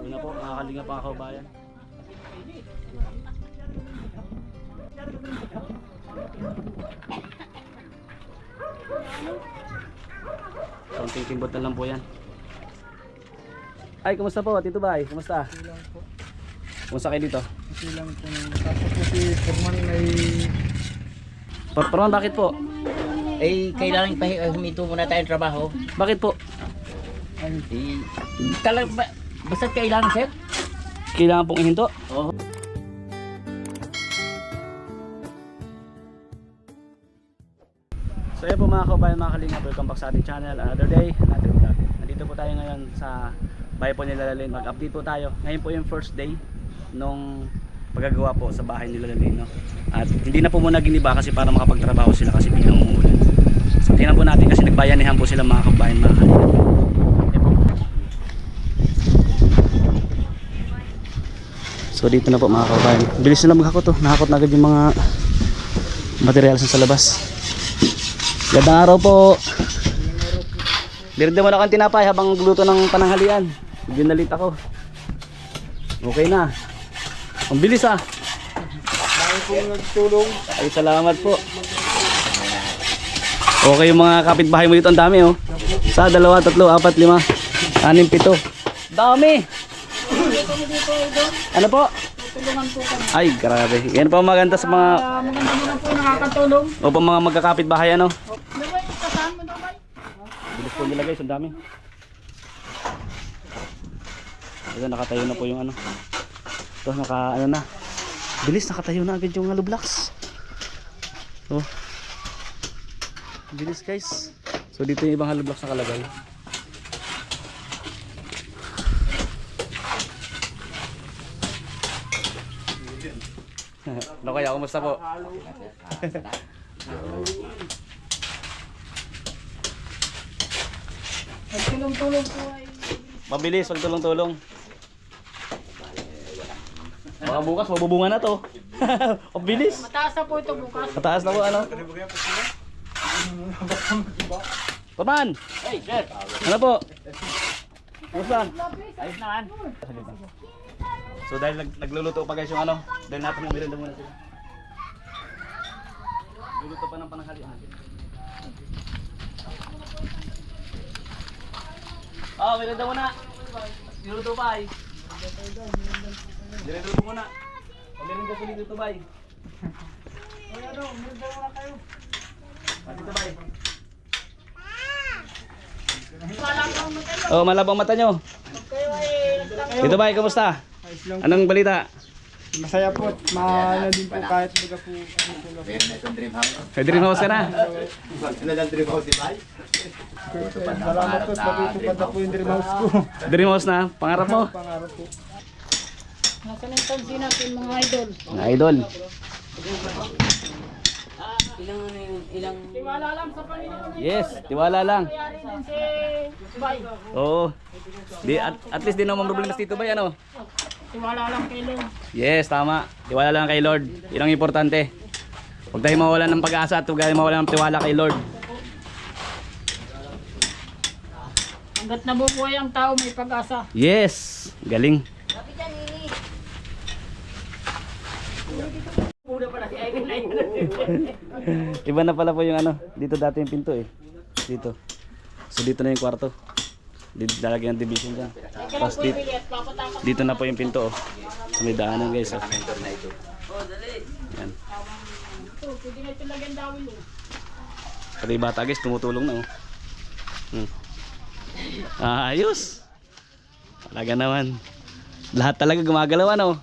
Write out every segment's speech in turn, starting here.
Yun na po, mga kalingap mga kabayan. Kaunting timbot na lang po yan. Ay, kumusta po, Tito Bay? Kumusta? Okay lang po. Kumusta kayo dito? Okay lang po. Tapos po si Forman ay Parang bakit po? Eh, kailangan huminto muna tayong trabaho. Bakit po? Eh, talaga, basta kailangan, sir. Kailangan pong ihinto? Oo. So yun po mga kabayan, mga kalingap, welcome back sa ating channel. Another day, another vlog. Nandito po tayo ngayon sa bahay po nila Lalin. Mag-update po tayo. Ngayon po yung first day nung paggagawa po sa bahay nila Lalin, no? At hindi na po muna giniba kasi para makapagtrabaho sila kasi biglang umuulan. So tingnan po natin kasi nagbayanihan po sila mga kabayan, mga kalingap. So dito na po mga kabayan. Bilis nila maghakot to. Nahakot na agad yung mga materials sa labas. Gandang araw po. Birde mo na akong tinapay habang gluto ng pananghalian. Medyo nalit ako. Okay na. Ang bilis ah. dahil po nagtulong. Ay salamat po. Okay yung mga kapitbahay mo dito, ang dami oh. Sa 2, 3, 4, 5, 6, 7. Dami. Ano po? Tulungan po kami. Ay grabe. Yan po ang maganda sa mga Maganda mo lang po nakakatulong. o pa mga magkakapitbahay ano. Naman, kasama mo naman. Bilis po nila guys, ang dami. Ito nakatayo na po yung ano. Ito ano na. Bilis nakatayo na agad yung hollow blocks. Oh. Bilis guys. So dito yung ibang hollow blocks nakalagay. Ano kaya, kumusta po? Nagtulong-tulong po ay Mabilis, wag tulong-tulong. Baka bukas mabubunga na to. Ang bilis. mataas na po ito bukas. Mataas na po ano? Paman! Hey, sir. Ano po? Kumusta? Ayos naman. So dahil nagluluto pa guys yung ano, dahil natin yung merenda muna sila. Nagluluto pa ng pananghalian. Oh, merenda muna. Niluto pa ay. Merenda po muna. Merenda po dito bay. Ay ano, meron na kayo. Dito bay. Wala kang matayo. Oh, malabang mata nyo. Kayo ay nagtakayo. Dito bay, kamusta? Ayos lang. Anong balita? Masaya po. Maano din po kahit baga po. May dream house ka na? Salamat po. Matutupad na po yung dream house ko. Dream house na? Pangarap mo? Pangarap po. Nasa ng tansi natin mga idol. Mga idol. Tiwala lang sa Panginoon. Yes, tiwala lang. Kayari din si Bay. Oo. Di, at least di naman problema si Tito Bay, ano? Tiwala lang kay Lord. Yes, tama. Tiwala lang kay Lord. Yun ang importante. Huwag tayo mawalan ng pag-asa at huwag tayo mawalan ng tiwala kay Lord. Hanggat nabubuhay ang tao may pag-asa. Yes! Galing. Iba na pala po yung ano. Dito dati yung pinto eh. Dito. So dito na yung kwarto. Dito lalagyan ng division dyan. Tapos dito na po yung pinto oh. So may daanan guys oh. Yan. Pwede na ito lagyan dawin oh. Pati bata guys tumutulong na oh. Ayos. Talaga naman. Lahat talaga gumagalaw ano.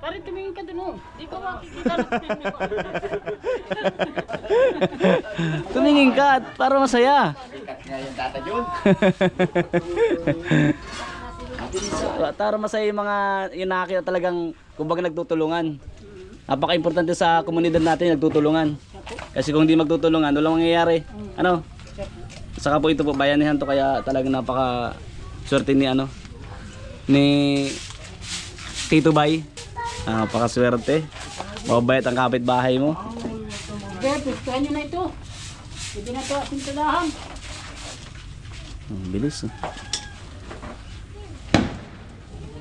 Pare tumingin ka dun oh. Di ko makikita. Tumingin ka at para masaya. Para masaya yung mga yung nakakita talagang kumbaga nagtutulungan. Napaka-importante sa komunidad natin nagtutulungan. Kasi kung hindi magtutulungan, walang mangyayari. Ano? Saka po ito po bayanihan to kaya talagang napaka swerte ni ano ni Tito Bay. Napakaswerte. Mabait ang kapitbahay mo. Bebes ka umpisahan nyo na ito. Pwede na ito ating tadahan. Bilis.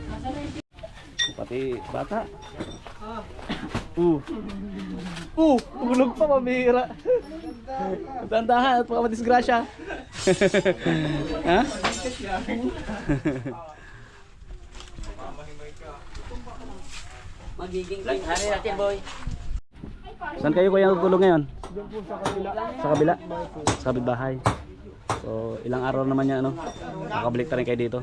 Nasaan na ito? Pati bata. Ulog pa, mabihira. Tandahan at baka madisgrasya. Ha? Magiging hari natin, boy. Saan kayo kuya tutulog ngayon? Sa kabila. Sa kapitbahay. So, ilang araw naman yan, ano? Makabalik na rin kayo dito.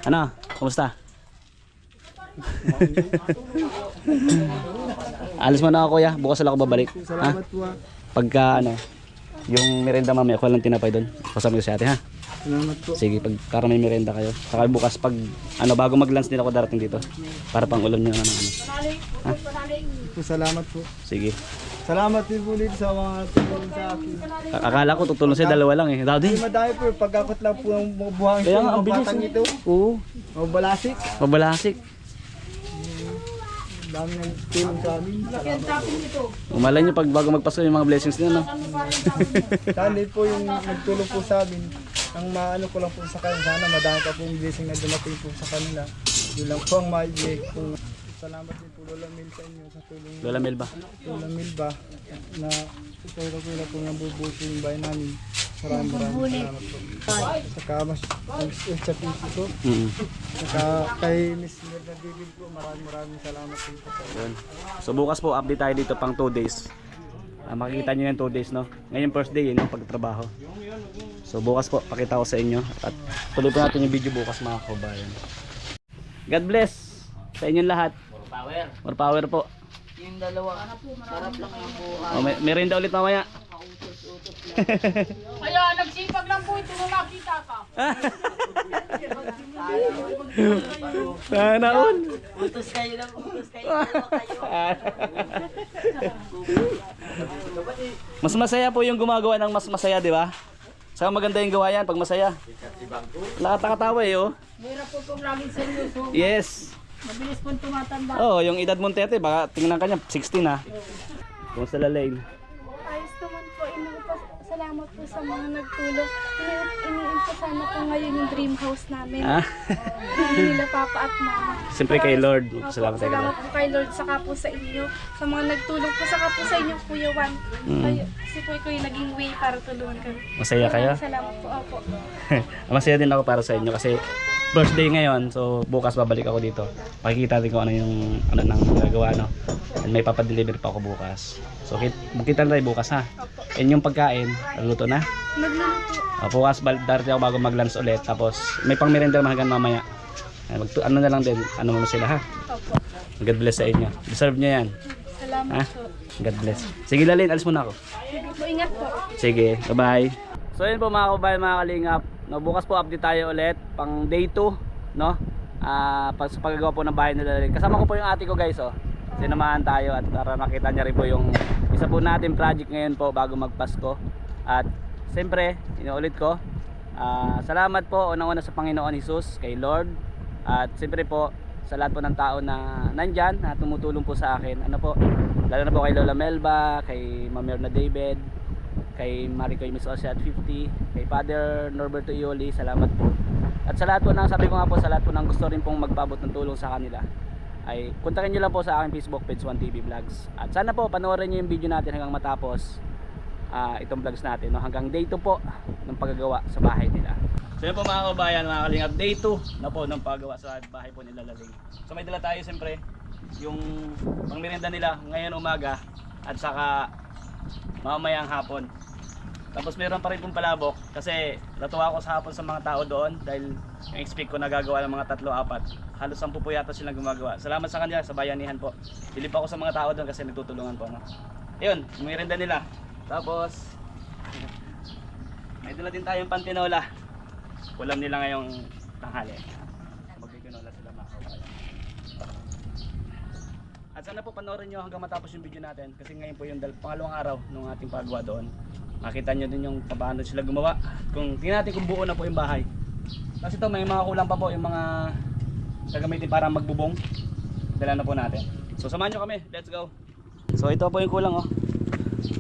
Ano? Kumusta? Alis mo na ako kuya, bukas lang ako babalik. Salamat po ah. Pagka ano, yung merenda mamaya, ako lang tinapay doon. Kasama ko si ate ha. Salamat po. Sige, pagka may merenda kayo. Saka bukas pag ano, bago mag-lunch nila ako darating dito. Para pang ulam nyo ano. Po, salamat po. Sige. Salamat din po ulit sa mga tulong sa akin. Akala ko tutulong sa'yo, dalawa lang eh. Daddy. Madami po, pagkakot lang po ng mga buhangin Kaya ko, nga, ang mga bilis batang eh. ito. Oo, Mga balasik. mabalasik. Dami ng tulong sa amin. Salamat. Umalay nyo pag bago magpasko yung mga blessings nyo, no? Sana din po yung nagtulong po sa amin. Ang maano ko lang po sa kanila, sana madami pa po yung blessing na dumating po sa kanila. Yun lang po ang maibigay ko. Salamat din po Lola Mel sa inyo sa tulong. Lola Mel ba? Lola Mel ba na ikaw na po nabubuto yung bayan namin. Maraming salamat po. Saka mas sa piso ko. Saka kay Miss Mirna David po, maraming salamat po. Yun. So bukas po, update tayo dito pang 2 days. Makikita nyo yung 2 days, no? Ngayon first day, yun yung pagtrabaho. So bukas po, pakita ko sa inyo. At tuloy po natin yung video bukas mga kabayan. God bless sa inyong lahat. Power. More power po. Yung dalawa. Sarap lang yung buhay. Oh, meron daw ulit mamaya. Kaya nagsipag lang po ito nung nakita ka. Sana all. Utos kayo lang, utos kayo. Mas masaya po yung gumagawa ng mas masaya, di ba? Saka maganda yung gawa yan pag masaya. Nakakatawa eh, oh. Mira po pong laging seryoso. Yes. Mabilis pong tumatanda. Oh, yung edad mo tete, baka tingnan kanya 16 ha. Kumusta Lalaine? Ayos naman po. Salamat po sa mga nagtulong. Iniimpasama ko ngayon yung dream house namin. Ah? Nila papa at mama. Siyempre kay Lord. Opo, Salamat tayo. salamat po kay Lord, saka po sa inyo. Sa mga nagtulong po, saka po sa inyo, Kuya Juan. Si po yung naging way para tulungan kami. Masaya kayo? Salamat po. Opo. Masaya din ako para sa inyo kasi birthday ngayon. So bukas babalik ako dito. Makikita din ko ano yung ano nang gagawa, no. And may papadeliver pa ako bukas. So kita na tayo bukas ha. And yung pagkain, naluto na. Nagluluto. Bukas darating ako bago mag-lunch ulit. Tapos may pang merenda hanggang mamaya. Ano na lang din, ano mo sila ha. Opo. God bless sa inyo. Deserve nyo yan. Salamat Ha? po. God bless. Sige Lalin, alis muna ako. Sige po, ingat po. Sige, bye-bye. So yun po mga kabayan, mga kalingap. No, bukas po update tayo ulit pang day 2, no? Sa paggagawa po ng bahay nila Lalin. Kasama ko po yung ate ko guys, oh. Sinamahan tayo at para makita niya rin po yung isa po natin project ngayon po bago magpasko. At siyempre, inuulit ko, salamat po unang-una sa Panginoon Jesus, kay Lord. At siyempre po sa lahat po ng tao na nandyan na tumutulong po sa akin. Ano po, lalo na po kay Lola Melba, kay Ma'am Mirna David, kay Maricoy Miss Osia at 50, kay Father Norberto Ioli, salamat po. At sa lahat po ng, sabi ko nga po, sa lahat po ng gusto rin pong magpabot ng tulong sa kanila, ay kontakin nyo lang po sa aking Facebook page 1TV Vlogs. At sana po panoorin nyo yung video natin hanggang matapos itong vlogs natin, no? Hanggang day 2 po ng paggagawa sa bahay nila. So yun po mga kabayan, mga kalingap, day 2 na po ng paggagawa sa bahay po nila Laling. So may dala tayo siyempre yung pangmerienda nila ngayon umaga at saka mamayang hapon. Tapos meron pa rin pong palabok kasi natuwa ako sa hapon sa mga tao doon dahil yung expect ko nagagawa ng mga 3-4. Halos 10 po yata silang gumagawa. Salamat sa kanila sa bayanihan po. Bilib ako sa mga tao doon kasi nagtutulungan po. No? Ayun, merienda nila. Tapos may dala din tayong pantinola. Ulam nila ngayong tanghali. Magpipinola sila mga kabayan. At sana po panoorin nyo hanggang matapos yung video natin kasi ngayon po yung pangalawang araw ng ating paggawa doon. Makita nyo din yung paano sila gumawa. Kung tingnan natin kung buo na po yung bahay. Kasi ito may mga kulang pa po yung mga gagamitin para magbubong. Dala na po natin. So samahan nyo kami. Let's go. So ito po yung kulang oh.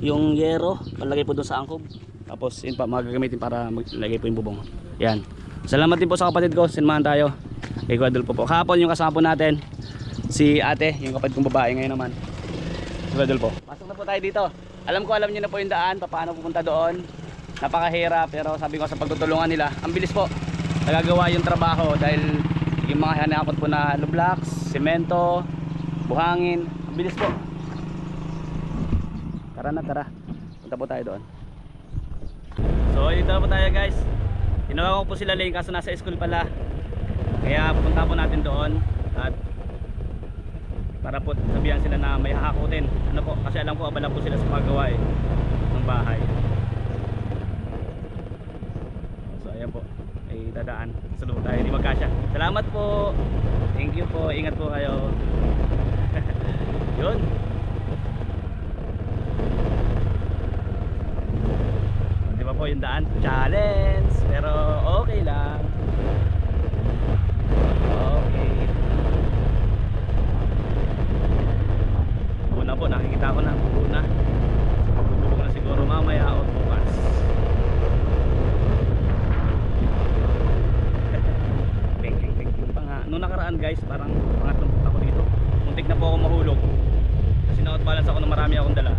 yung yero, palagay po doon sa angkob. Tapos yun pa, magagamitin para maglagay po yung bubong. Yan. Salamat din po sa kapatid ko, sinamahan tayo. Kay Guadalupe po. Kahapon yung kasama po natin, si ate, yung kapatid kong babae ngayon naman. Si Guadalupe po. Pasok na po tayo dito. Alam niyo na po yung daan, paano pupunta doon. Napakahirap, pero sabi ko sa pagtutulungan nila, ang bilis po. Nagagawa yung trabaho dahil yung mga hanakot po na hollow blocks, semento, buhangin, ang bilis po. Tara na, tara. Punta po tayo doon. So dito na po tayo guys. Tinawagan ko po sila Lane kaso nasa school pala. Kaya pupunta po natin doon at para po sabihan sila na may hahakutin. Ano po, kasi alam ko abala po sila sa paggawa ng bahay. So ayan po, ay dadaan. Salubog tayo, di magkasya. Salamat po. Thank you po. Ingat po kayo. Yun. Di ba po yung daan? Challenge! Pero okay lang. Okay. Una po, nakikita ko na. Una. Pagbubuko na siguro mamaya o bukas. Thank pa nga. Noong nakaraan guys, parang pangatlong punta ko dito. Muntik na po ako mahulog. Kasi na-outbalance ako ng marami akong dala.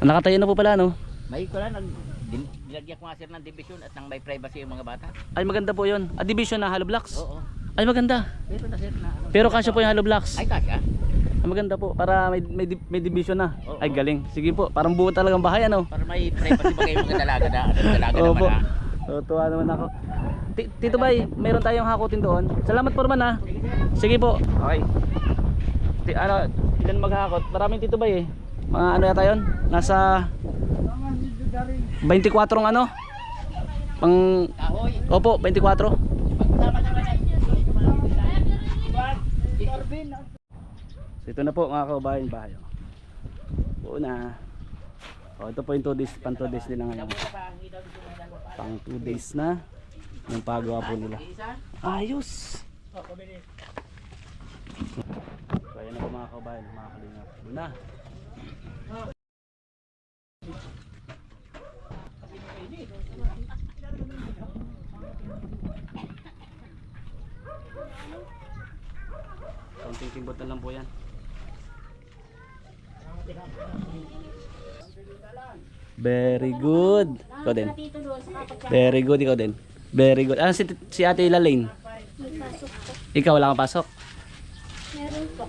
Nakatayo na po pala no? May ko lang, nilagyan ko nga sir ng division at nang may privacy yung mga bata. Ay maganda po yun. Division na hollow blocks? Oo. Ay maganda. Pero na sir na ano. Pero kasya po yung hollow blocks. Ay kasya. Ay maganda po. Para may division na. Oo. Ay galing. Sige po. Parang buo talagang bahay ano? Para may privacy ba kayo mga dalaga na. Dalaga Opo. naman So, tuwa naman ako. Tito Bay, meron tayong hakutin doon. Salamat po naman ha. Sige po. Okay. Ilan maghahakot? Maraming Tito Bay eh. Mga ano yata yun? Nasa 24 ano? Pang Kahoy. Opo, 24. So, ito na po mga kababayan bahay. Una. Ito po yung 2 days, pang 2 days nila ngayon. Pang 2 days na yung pagawa po nila. Ayos. So ayan na po mga kababayan, mga kalingap. Una. Kaunting kimbot na lang po yan. Very good. Ikaw din. Very good, ikaw din. Very good. Si Ate Lalaine? Magpasok po. Ikaw wala kang pasok? Meron po.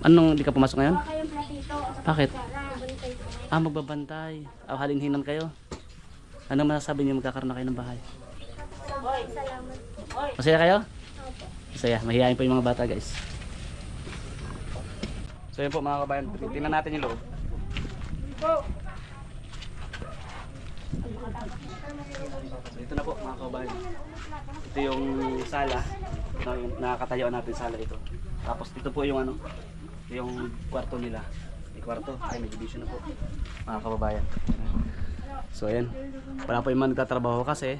Anong di ka pumasok ngayon? Baka yung platito. Bakit? Bantay po. Magbabantay. Halinhinan kayo. Ano masasabi niyo magkakaroon na kayo ng bahay? Salamat. Masaya kayo? Masaya. Mahihayin po yung mga bata guys. So yun po mga kabayan. Tingnan natin yung loob. So ito na po mga kabayan. Ito yung sala. Nakakatayuan natin sala ito. Tapos dito po yung ano, yung kwarto nila. May kwarto, ay may division na po mga kababayan. So ayan, wala po yung mga nagtatrabaho kasi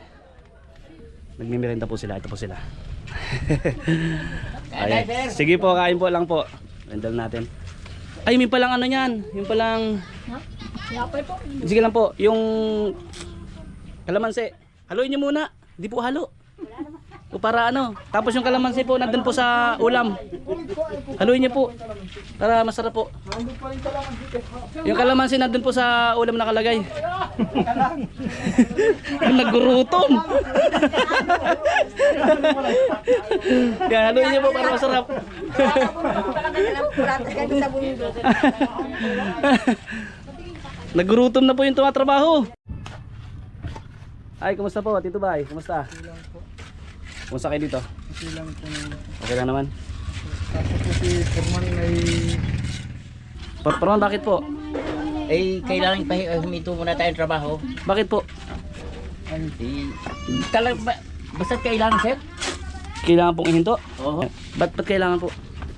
nagmimirenda po sila. Ito po sila. Ayan. Sige po, kain po lang po. Rendal natin. Ay, may palang ano yan. Yung palang sige lang po, yung kalamansi. Haluin nyo muna. Hindi po halo. O para ano. Tapos yung kalamansi po nandun po sa ulam. Haluin nyo po. Para masarap po. Yung kalamansi nandun po sa ulam nakalagay. Naggurutom. Yan, haluin nyo po para masarap. Naggurutom na po yung tumatrabaho. Ay, kumusta po, Tito Bay? Kumusta? Kumusta kayo dito? Okay lang po. Okay lang naman. Tapos po si Forman ay Parang bakit po? Eh, kailangan huminto muna tayong trabaho. Bakit po? Basta kailangan sir. Kailangan pong ihinto? Oo. Ba't kailangan po?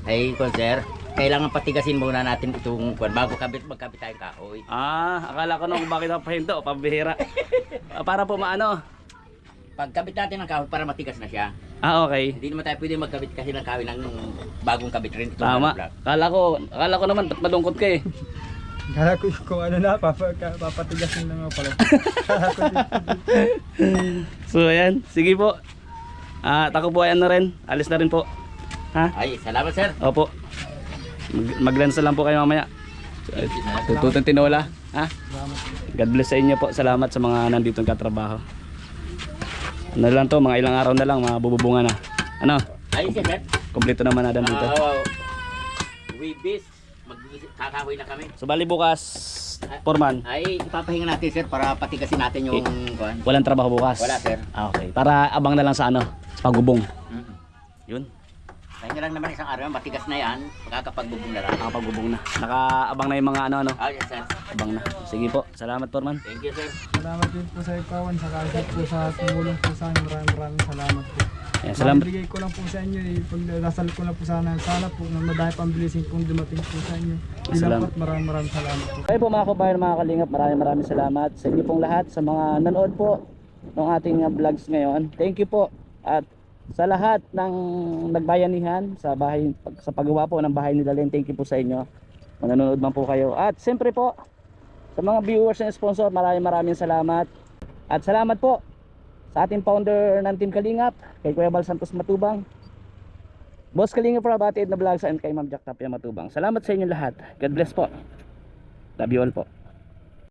Ay, sir. kailangan patigasin muna natin itong kwan bago magkabit tayong kahoy. Akala ko nung bakit ako pahinto, pambihira. Para po maano. Pagkabit natin ng kahoy para matigas na siya. Okay. Hindi naman tayo pwede magkabit kasi ng kahoy ng bagong kabit rin. Itong Tama. block. Akala ko naman, ba't malungkot ka eh. Kala ko kung ano na, papatigasin na nga pala. Kala ko So ayan, sige po. Tako po ayan na rin. Alis na rin po. Ha? Ay, salamat sir. Opo. Mag-lens na lang po kayo mamaya. Tututong tinola. Ha? God bless sa inyo po. Salamat sa mga nandito katrabaho. Ano lang to, mga ilang araw na lang, mabubunga na. Ano? Ay, sir. Kompleto naman na dito. Wibis, kakahoy na kami. So bali bukas, Foreman, Ay, ipapahinga natin sir para patigasin natin yung kwan. walang trabaho bukas. Wala sir. Okay. Para abang na lang sa ano, sa pagubong. Yun. Pahinga lang naman isang araw, matigas na yan, makakapagbubong na lang. Nakapagubong na. Nakaabang na yung mga ano. Ah, yes sir. Abang na. Sige po. Salamat, Foreman. Thank you sir. salamat din po sa ikawan, sa kahit po sa tumulong po sa amin. Maraming salamat po. Ayan, salamat. Bigay ko lang po sa inyo, pagdasal ko lang po sana po na madahil pambilisin pong dumating po sa inyo. Salamat. Bilang po at maraming salamat po. Kayo po mga kabayan, mga kalingap, maraming salamat sa inyo pong lahat, sa mga nanood po ng ating vlogs ngayon. Thank you po. At sa lahat ng nagbayanihan sa bahay, sa paggawa po ng bahay ni Len, thank you po sa inyo. Kung nanonood man po kayo. At siyempre po, sa mga viewers and sponsor, maraming salamat. At salamat po sa ating founder ng Team Kalingap, kay Kuya Bal Santos Matubang, Boss Kalingap Rabatid na Vlogs, and kay Ma'am Jack Tapia Matubang. Salamat sa inyo lahat. God bless po. Love you all po.